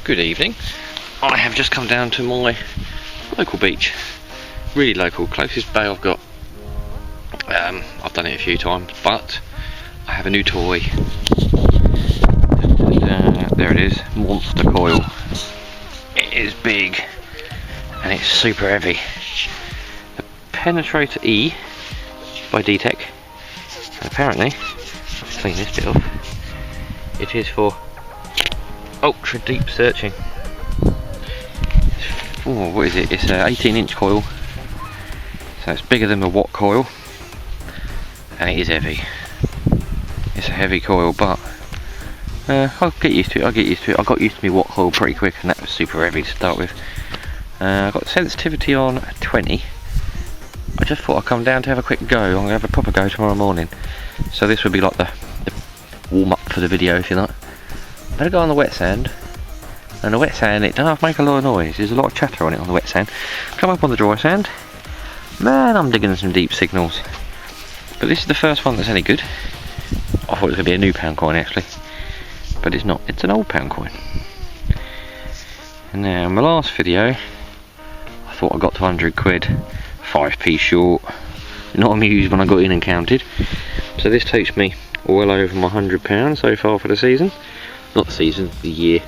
Good evening. I have just come down to my local beach. Really local, closest bay I've got. I've done it a few times, but I have a new toy. There it is, monster coil. It is big and it's super heavy. The Penetrator E by Detech. And apparently, let's clean this bit off. It is for ultra deep searching. Oh, what is it? It's an 18-inch coil, so it's bigger than the watt coil, and it is heavy. It's a heavy coil, but I'll get used to it. I got used to my watt coil pretty quick, and that was super heavy to start with. I got sensitivity on 20. I just thought I'd come down to have a quick go. I'm gonna have a proper go tomorrow morning, so this would be like the warm up for the video, if you like. I'm going to go on the wet sand, and the wet sand, it doesn't make a lot of noise. There's a lot of chatter on it on the wet sand. Come up on the dry sand, man, I'm digging some deep signals. But this is the first one that's any good. I thought it was going to be a new pound coin actually, but it's not, it's an old pound coin. And now in my last video, I thought I got to 100 quid, 5p short, not amused when I got in and counted. So this takes me well over my £100 so far for the season. Not the season, the year.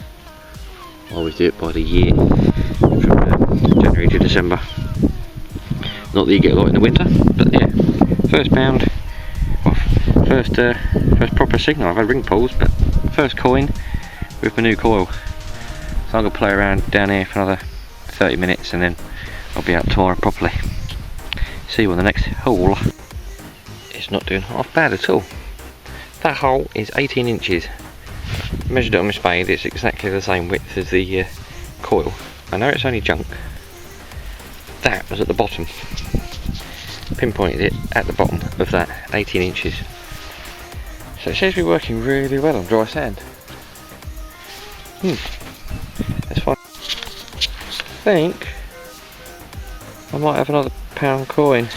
I always do it by the year, from January to December. Not that you get a lot in the winter, but yeah, first pound, well, first proper signal. I've had ring pulls, but first coin with my new coil. So I'm gonna play around down here for another 30 minutes, and then I'll be out tomorrow properly. See you on the next hole. It's not doing half bad at all. That hole is 18 inches. Measured it on my spade, it's exactly the same width as the coil. I know it's only junk. That was at the bottom. Pinpointed it at the bottom of that, 18 inches. So it seems to be working really well on dry sand. That's fine. I think I might have another pound coin.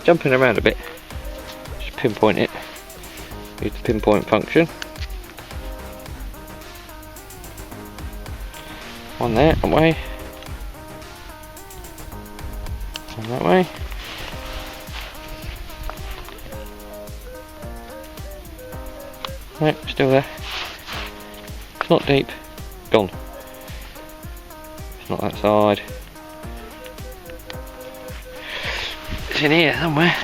Jumping around a bit. Just pinpoint it. Use the pinpoint function. One there, that way. One that way. Nope, still there. It's not deep. Gone. It's not that side. It's in here somewhere.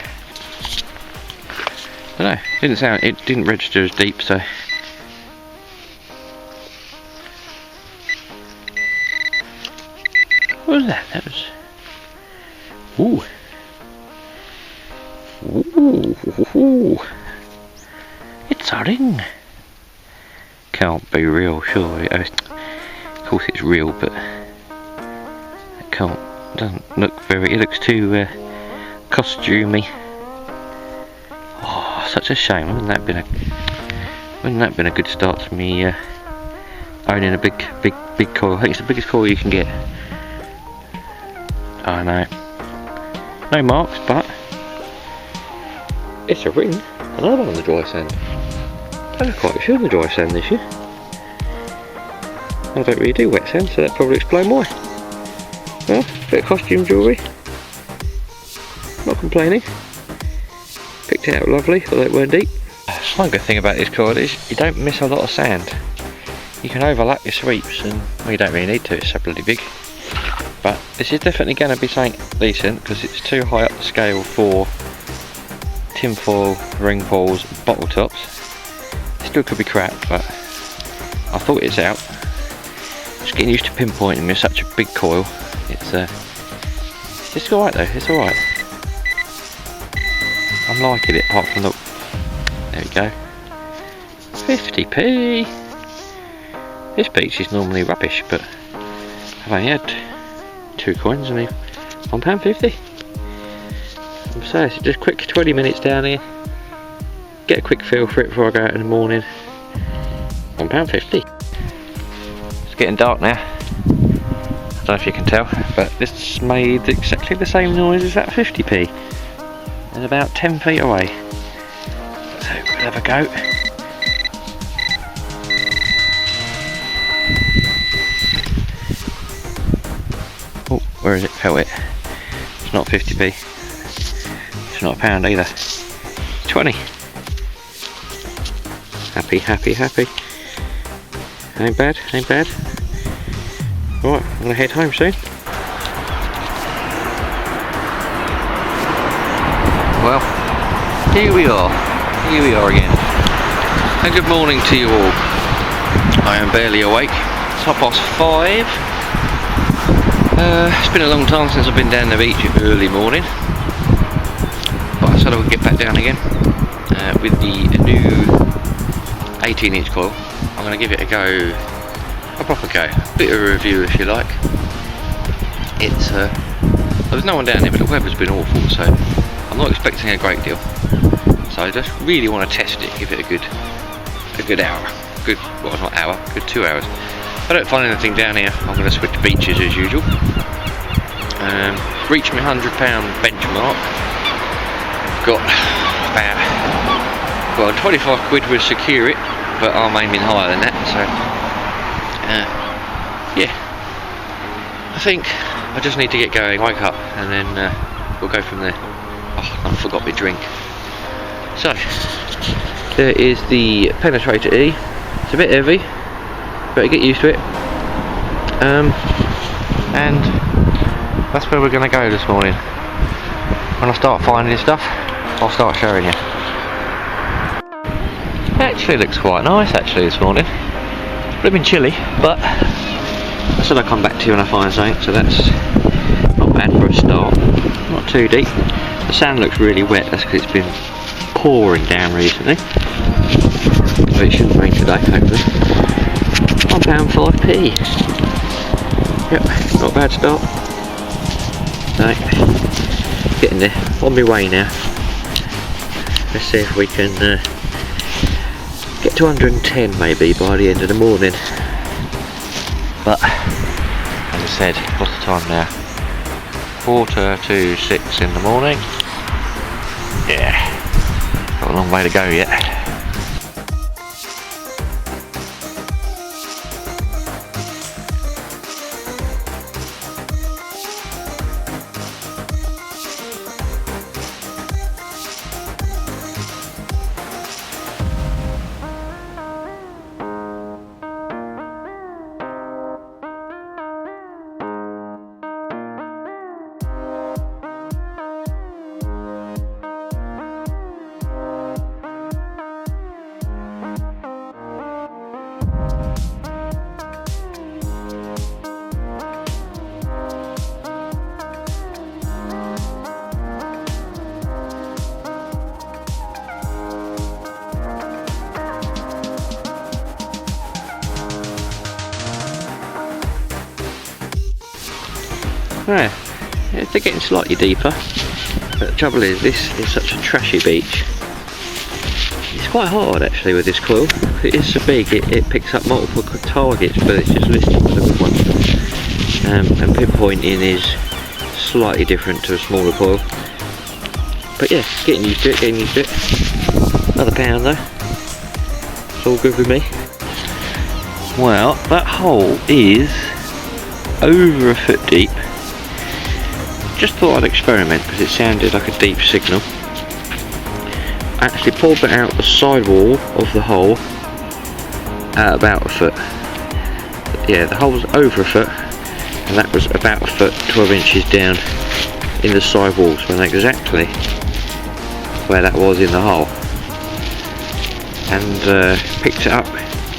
I don't know, it didn't register as deep, so what was that? That was ooh. Ooh. It's a ring. Can't be real, surely. Of course it's real, but it doesn't look very, it looks too costumey. Such a shame. Wouldn't that been a good start to me owning a big coil? I think it's the biggest coil you can get. I know. No marks, but it's a ring. Another one on the dry sand. I had quite a few on the dry sand this year. I don't really do wet sand, so that probably explains why. Well, bit of costume jewellery. Not complaining. Picked it out lovely, although it weren't deep. One good thing about this coil is you don't miss a lot of sand. You can overlap your sweeps, and well, you don't really need to, it's so bloody big. But this is definitely going to be something decent, because it's too high up the scale for tinfoil, ring pulls, bottle tops. It still could be crap, but I thought it's out. Just getting used to pinpointing with such a big coil. It's just alright though, it's alright. I'm liking it, apart from the, there we go, 50p. This beach is normally rubbish, but I've only had 2 coins and £1.50. So it's just quick 20 minutes down here, get a quick feel for it before I go out in the morning. £1.50. It's getting dark now, I don't know if you can tell, but this made exactly the same noise as that 50p. It's about 10 feet away. So we'll have a go. Where is it? Felt it. It's not 50p. It's not a pound either. 20. Happy, happy, happy. Ain't bad, ain't bad. Right, I'm gonna head home soon. Well, here we are again. And good morning to you all. I am barely awake. It's 5:30. It's been a long time since I've been down the beach early morning, but I said I would get back down again with the new 18-inch coil. I'm going to give it a go, a proper go, a bit of a review if you like. It's there's no one down here, but the weather's been awful, so I'm not expecting a great deal. So I just really want to test it, give it a good hour, good 2 hours. If I don't find anything down here, I'm going to switch beaches as usual. Reach my £100 benchmark. Got about 25 quid would secure it, but I'm aiming higher than that. So yeah, I think I just need to get going, wake up, and then we'll go from there. Oh, I forgot my drink. So there is the penetrator E. It's a bit heavy. Better get used to it, and that's where we're going to go this morning. When I start finding stuff, I'll start showing you. It actually looks quite nice actually this morning. It's been chilly, but I said I'll come back to you when I find something, so that's not bad for a start. Not too deep. The sand looks really wet, that's because it's been pouring down recently, so it shouldn't rain today hopefully. £1.5p. Yep, not a bad start. So, getting there, on my way now. Let's see if we can get to 110 maybe by the end of the morning. But, as I said, what's the time now? 5:45 in the morning. Yeah, got a long way to go yet. Yeah, they're getting slightly deeper, but the trouble is this is such a trashy beach. It's quite hard actually with this coil. It is so big, it picks up multiple targets, but it's just listed for the good one. And pinpointing is slightly different to a smaller coil. But yeah, getting used to it. Another pound though. It's all good with me. Well, that hole is over a foot deep. Just thought I'd experiment because it sounded like a deep signal. Actually pulled it out the sidewall of the hole at about a foot. Yeah, the hole was over a foot, and that was about a foot, 12 inches down in the sidewall, so I know exactly where that was in the hole. And picked it up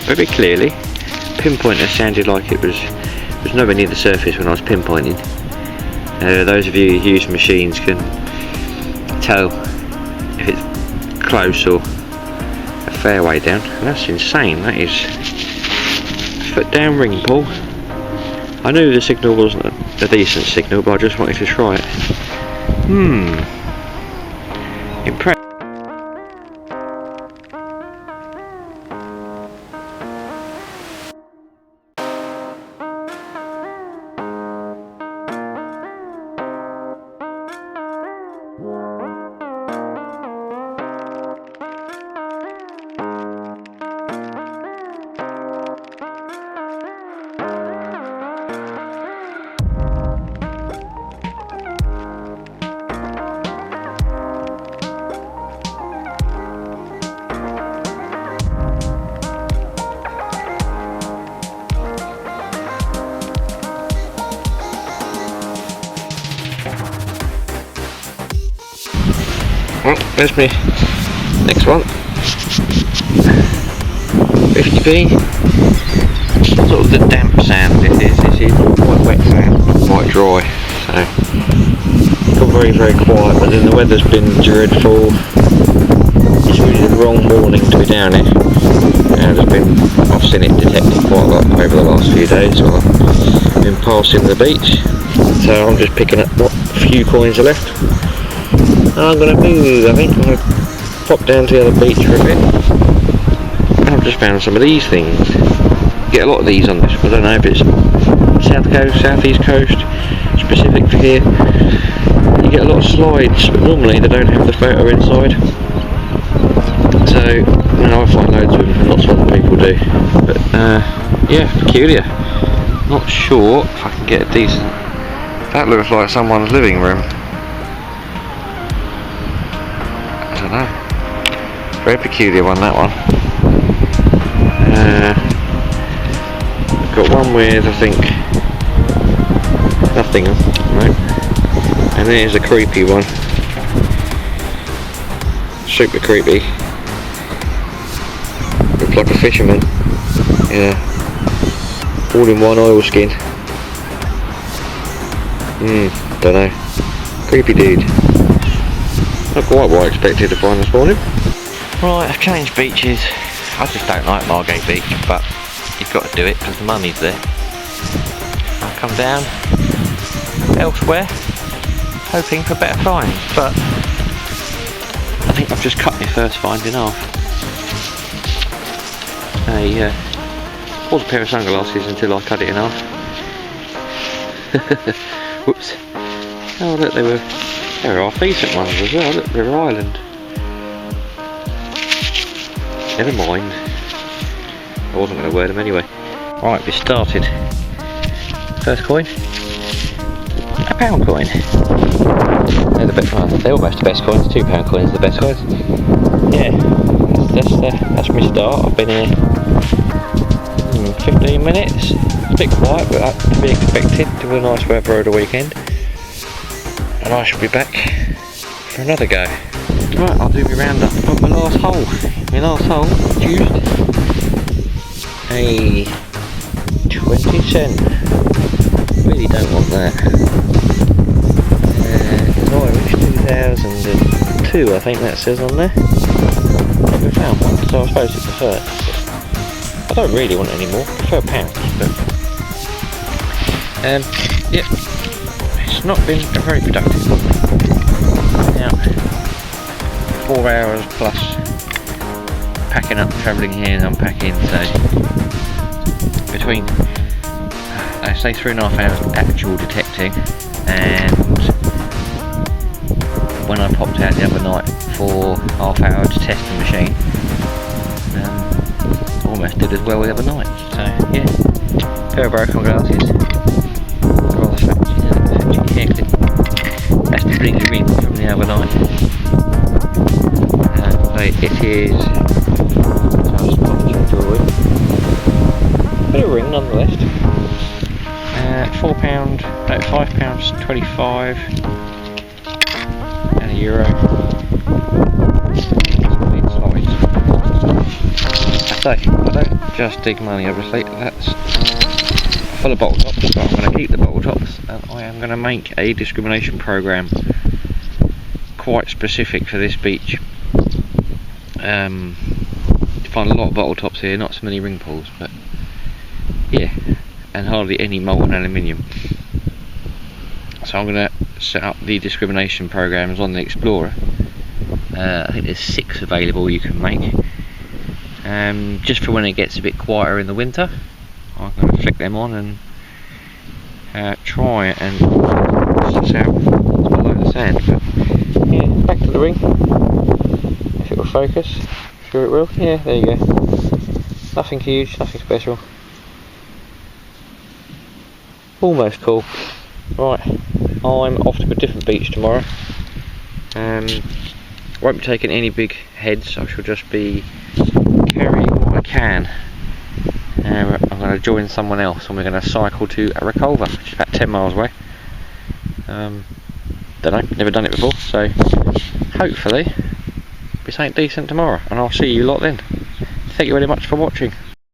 very clearly. Pinpointer sounded like it was nowhere near the surface when I was pinpointing. Those of you who use machines can tell if it's close or a fair way down. And that's insane, that is a foot down ring pull. I knew the signal wasn't a decent signal, but I just wanted to try it. Impressive. Well, there's me next one. 50p. Sort of the damp sand this is quite wet sand, not quite dry. So it's got very, very quiet, but then the weather's been dreadful. It's really the wrong morning to be down here. I've seen it detected quite a lot over the last few days. So I've been passing the beach, so I'm just picking up what few coins are left. And I'm going to move, I think. I'm going to pop down to the other beach for a bit. And I've just found some of these things. Get a lot of these on this. I don't know if it's south coast, southeast coast, specific for here. You get a lot of slides, but normally they don't have the photo inside. So, I find loads of them, and lots of other people do. But yeah, peculiar. Not sure if I can get a decent. That looks like someone's living room. I don't know. Very peculiar one, that one. Got one with, I think, nothing, right? And there's a creepy one. Super creepy. Looks like a fisherman. Yeah. All in one oilskin. Don't know. Creepy dude. Not quite what I expected to find this morning. Right, I've changed beaches. I just don't like Margate Beach, but you've got to do it because the money's there. I'll come down elsewhere, hoping for better finds, but I think I've just cut my first find in half. Bought a pair of sunglasses until I cut it in half. Whoops. Oh look, they were half decent ones as well. Look, River Island. Never mind. I wasn't going to wear them anyway. Right, we started. First coin. A £1 coin. They're the best ones. They're almost the best coins. £2 coins are the best coins. Yeah, that's my start. I've been here 15 minutes. It's a bit quiet, but that's to be expected. To a nice weather over the weekend. And I shall be back for another go. Right, I'll do my roundup of my last hole. My last hole used a 20 cent. Really don't want that. It's Irish 2002, I think that says on there. But we found one, so I suppose it's the first. I don't really want any more. I prefer pounds, but yeah, it's not been a very productive one. Now, 4 hours plus packing up, travelling here and unpacking, so between say 3.5 hours actual detecting and when I popped out the other night for half hour to test the machine, almost did as well the other night. So yeah, pair of broken glasses, rather factory haircut. That's the bling ring from the other night. It is, so I'll just pop it through it. Bit of ring nonetheless. £4, no, £5.25 and €1. I say, I don't just dig money, obviously. That's full of bottle tops, but I'm going to keep the bottle tops, and I am going to make a discrimination program quite specific for this beach. You find a lot of bottle tops here, not so many ring pulls, but yeah, and hardly any molten aluminium. So I'm going to set up the discrimination programs on the Explorer. I think there's 6 available you can make. Just for when it gets a bit quieter in the winter, I'm going to flick them on and try and suss out a load of sand. But yeah, back to the ring. If it will focus, sure it will. Yeah, there you go. Nothing huge, nothing special. Almost cool. Right, I'm off to a different beach tomorrow. Won't be taking any big heads. I shall just be carrying what I can. I'm going to join someone else and we're going to cycle to a Reculver, which is about 10 miles away. Don't know, never done it before, so hopefully be something decent tomorrow, and I'll see you lot then. Thank you very much for watching.